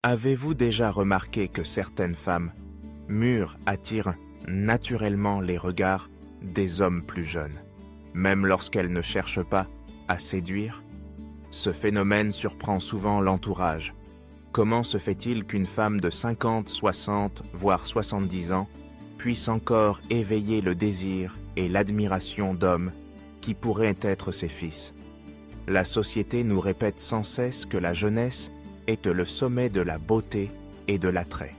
Avez-vous déjà remarqué que certaines femmes mûres attirent naturellement les regards des hommes plus jeunes, même lorsqu'elles ne cherchent pas à séduire? Ce phénomène surprend souvent l'entourage. Comment se fait-il qu'une femme de 50, 60, voire 70 ans puisse encore éveiller le désir et l'admiration d'hommes qui pourraient être ses fils? La société nous répète sans cesse que la jeunesse est le sommet de la beauté et de l'attrait.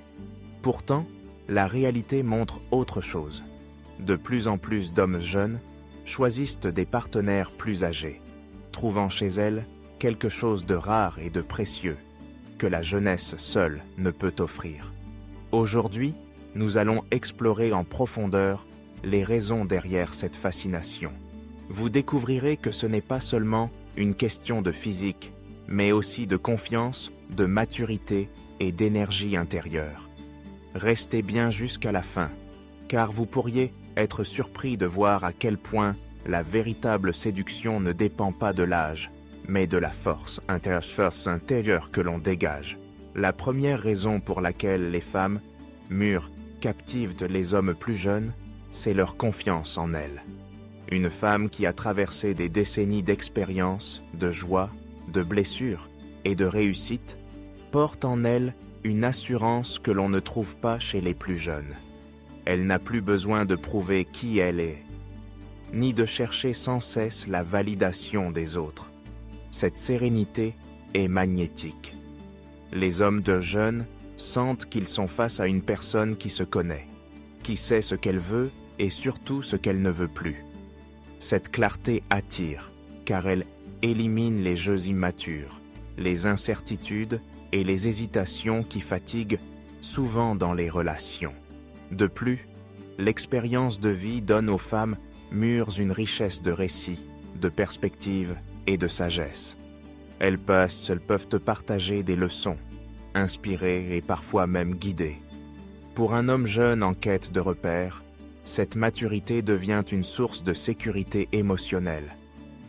Pourtant, la réalité montre autre chose. De plus en plus d'hommes jeunes choisissent des partenaires plus âgés, trouvant chez elles quelque chose de rare et de précieux que la jeunesse seule ne peut offrir. Aujourd'hui, nous allons explorer en profondeur les raisons derrière cette fascination. Vous découvrirez que ce n'est pas seulement une question de physique, mais aussi de confiance, de maturité et d'énergie intérieure. Restez bien jusqu'à la fin, car vous pourriez être surpris de voir à quel point la véritable séduction ne dépend pas de l'âge, mais de la force intérieure que l'on dégage. La première raison pour laquelle les femmes mûres captivent les hommes plus jeunes, c'est leur confiance en elles. Une femme qui a traversé des décennies d'expérience, de joie, de blessures et de réussite porte en elle une assurance que l'on ne trouve pas chez les plus jeunes. Elle n'a plus besoin de prouver qui elle est, ni de chercher sans cesse la validation des autres. Cette sérénité est magnétique. Les hommes de jeunes sentent qu'ils sont face à une personne qui se connaît, qui sait ce qu'elle veut et surtout ce qu'elle ne veut plus. Cette clarté attire, car elle élimine les jeux immatures, les incertitudes et les hésitations qui fatiguent souvent dans les relations. De plus, l'expérience de vie donne aux femmes mûres une richesse de récits, de perspectives et de sagesse. Elles peuvent te partager des leçons, inspirer et parfois même guider. Pour un homme jeune en quête de repères, cette maturité devient une source de sécurité émotionnelle.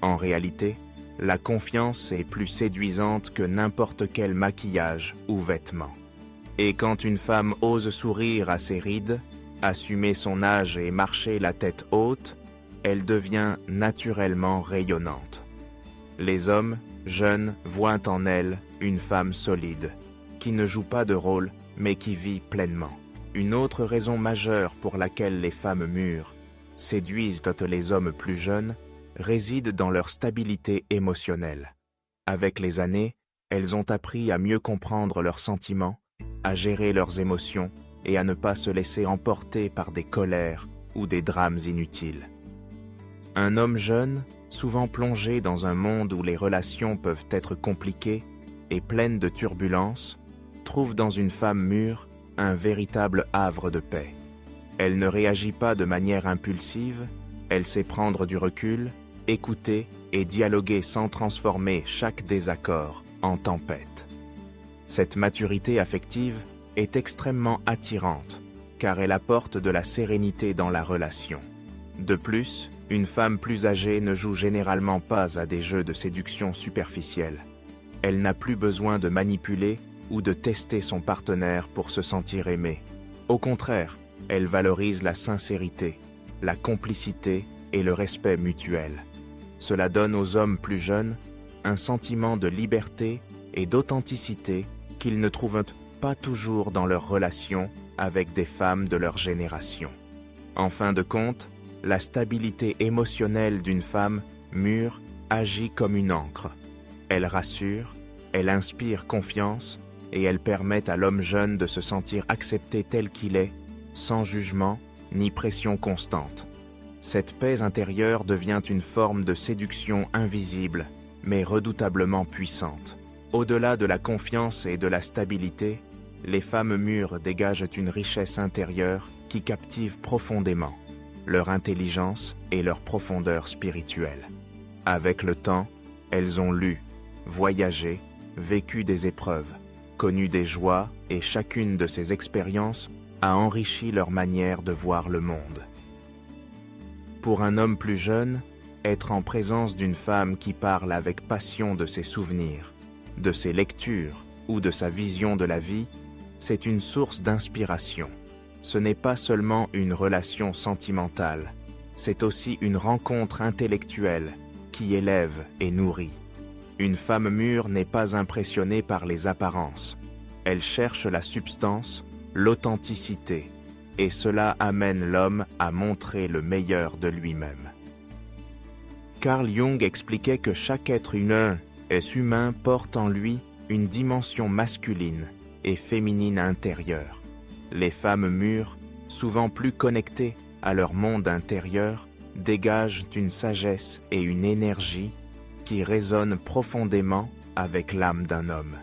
En réalité, la confiance est plus séduisante que n'importe quel maquillage ou vêtement. Et quand une femme ose sourire à ses rides, assumer son âge et marcher la tête haute, elle devient naturellement rayonnante. Les hommes, jeunes, voient en elle une femme solide, qui ne joue pas de rôle, mais qui vit pleinement. Une autre raison majeure pour laquelle les femmes mûres séduisent les hommes plus jeunes réside dans leur stabilité émotionnelle. Avec les années, elles ont appris à mieux comprendre leurs sentiments, à gérer leurs émotions et à ne pas se laisser emporter par des colères ou des drames inutiles. Un homme jeune, souvent plongé dans un monde où les relations peuvent être compliquées et pleines de turbulences, trouve dans une femme mûre un véritable havre de paix. Elle ne réagit pas de manière impulsive, elle sait prendre du recul, écouter et dialoguer sans transformer chaque désaccord en tempête. Cette maturité affective est extrêmement attirante, car elle apporte de la sérénité dans la relation. De plus, une femme plus âgée ne joue généralement pas à des jeux de séduction superficiels. Elle n'a plus besoin de manipuler ou de tester son partenaire pour se sentir aimée. Au contraire, elle valorise la sincérité, la complicité et le respect mutuel. Cela donne aux hommes plus jeunes un sentiment de liberté et d'authenticité qu'ils ne trouvent pas toujours dans leurs relations avec des femmes de leur génération. En fin de compte, la stabilité émotionnelle d'une femme mûre agit comme une ancre. Elle rassure, elle inspire confiance et elle permet à l'homme jeune de se sentir accepté tel qu'il est, sans jugement ni pression constante. Cette paix intérieure devient une forme de séduction invisible, mais redoutablement puissante. Au-delà de la confiance et de la stabilité, les femmes mûres dégagent une richesse intérieure qui captive profondément leur intelligence et leur profondeur spirituelle. Avec le temps, elles ont lu, voyagé, vécu des épreuves, connu des joies et chacune de ces expériences a enrichi leur manière de voir le monde. Pour un homme plus jeune, être en présence d'une femme qui parle avec passion de ses souvenirs, de ses lectures ou de sa vision de la vie, c'est une source d'inspiration. Ce n'est pas seulement une relation sentimentale, c'est aussi une rencontre intellectuelle qui élève et nourrit. Une femme mûre n'est pas impressionnée par les apparences. Elle cherche la substance, l'authenticité, et cela amène l'homme à montrer le meilleur de lui-même. Carl Jung expliquait que chaque être humain porte en lui une dimension masculine et féminine intérieure. Les femmes mûres, souvent plus connectées à leur monde intérieur, dégagent une sagesse et une énergie qui résonnent profondément avec l'âme d'un homme.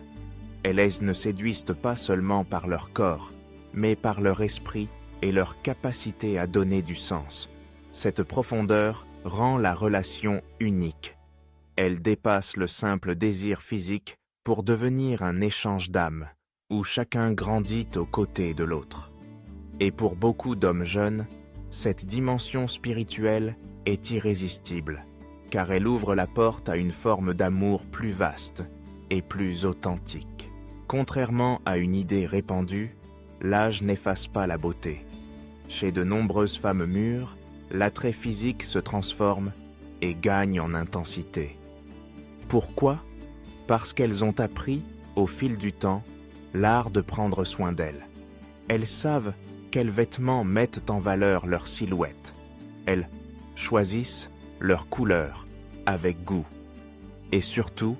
Elles ne séduisent pas seulement par leur corps, mais par leur esprit et leur capacité à donner du sens. Cette profondeur rend la relation unique. Elle dépasse le simple désir physique pour devenir un échange d'âme, où chacun grandit aux côtés de l'autre. Et pour beaucoup d'hommes jeunes, cette dimension spirituelle est irrésistible, car elle ouvre la porte à une forme d'amour plus vaste et plus authentique. Contrairement à une idée répandue, l'âge n'efface pas la beauté. Chez de nombreuses femmes mûres, l'attrait physique se transforme et gagne en intensité. Pourquoi ? Parce qu'elles ont appris, au fil du temps, l'art de prendre soin d'elles. Elles savent quels vêtements mettent en valeur leur silhouette. Elles choisissent leur couleur avec goût. Et surtout,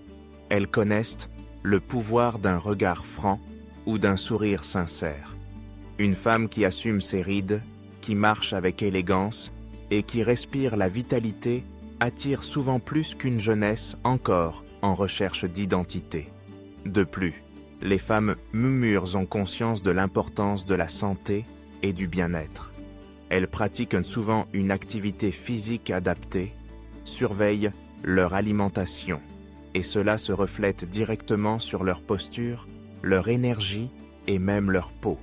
elles connaissent le pouvoir d'un regard franc ou d'un sourire sincère. Une femme qui assume ses rides, qui marche avec élégance et qui respire la vitalité attire souvent plus qu'une jeunesse encore en recherche d'identité. De plus, les femmes mûres ont conscience de l'importance de la santé et du bien-être. Elles pratiquent souvent une activité physique adaptée, surveillent leur alimentation, et cela se reflète directement sur leur posture, leur énergie et même leur peau.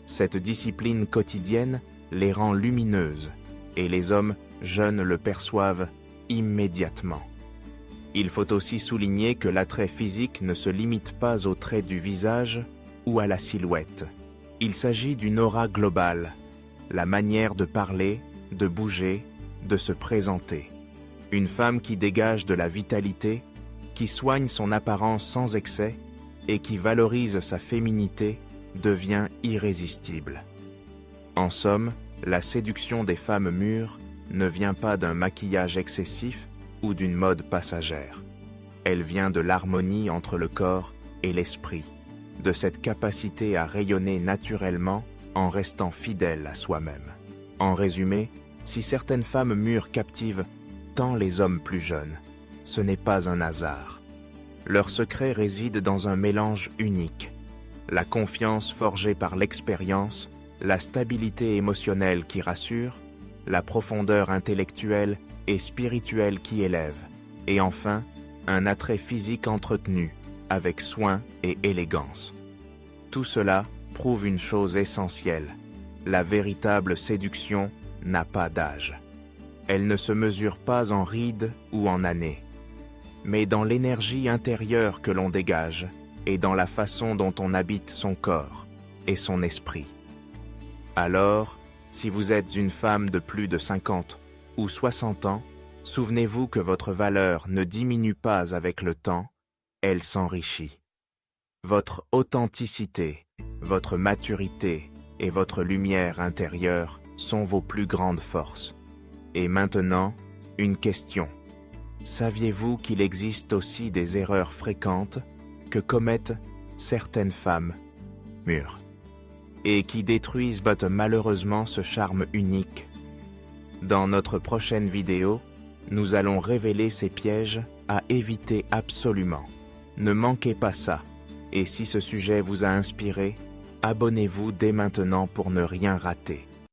Cette discipline quotidienne les rend lumineuses, et les hommes jeunes le perçoivent immédiatement. Il faut aussi souligner que l'attrait physique ne se limite pas aux traits du visage ou à la silhouette. Il s'agit d'une aura globale, la manière de parler, de bouger, de se présenter. Une femme qui dégage de la vitalité, qui soigne son apparence sans excès et qui valorise sa féminité devient irrésistible. En somme, la séduction des femmes mûres ne vient pas d'un maquillage excessif ou d'une mode passagère. Elle vient de l'harmonie entre le corps et l'esprit, de cette capacité à rayonner naturellement en restant fidèle à soi-même. En résumé, si certaines femmes mûres captivent tant les hommes plus jeunes, ce n'est pas un hasard. Leur secret réside dans un mélange unique. La confiance forgée par l'expérience, la stabilité émotionnelle qui rassure, la profondeur intellectuelle et spirituelle qui élève, et enfin, un attrait physique entretenu avec soin et élégance. Tout cela prouve une chose essentielle, la véritable séduction n'a pas d'âge. Elle ne se mesure pas en rides ou en années, mais dans l'énergie intérieure que l'on dégage et dans la façon dont on habite son corps et son esprit. Alors, si vous êtes une femme de plus de 50 ou 60 ans, souvenez-vous que votre valeur ne diminue pas avec le temps, elle s'enrichit. Votre authenticité, votre maturité et votre lumière intérieure sont vos plus grandes forces. Et maintenant, une question. Saviez-vous qu'il existe aussi des erreurs fréquentes que commettent certaines femmes mûres et qui détruisent malheureusement ce charme unique? Dans notre prochaine vidéo, nous allons révéler ces pièges à éviter absolument. Ne manquez pas ça. Et si ce sujet vous a inspiré, abonnez-vous dès maintenant pour ne rien rater.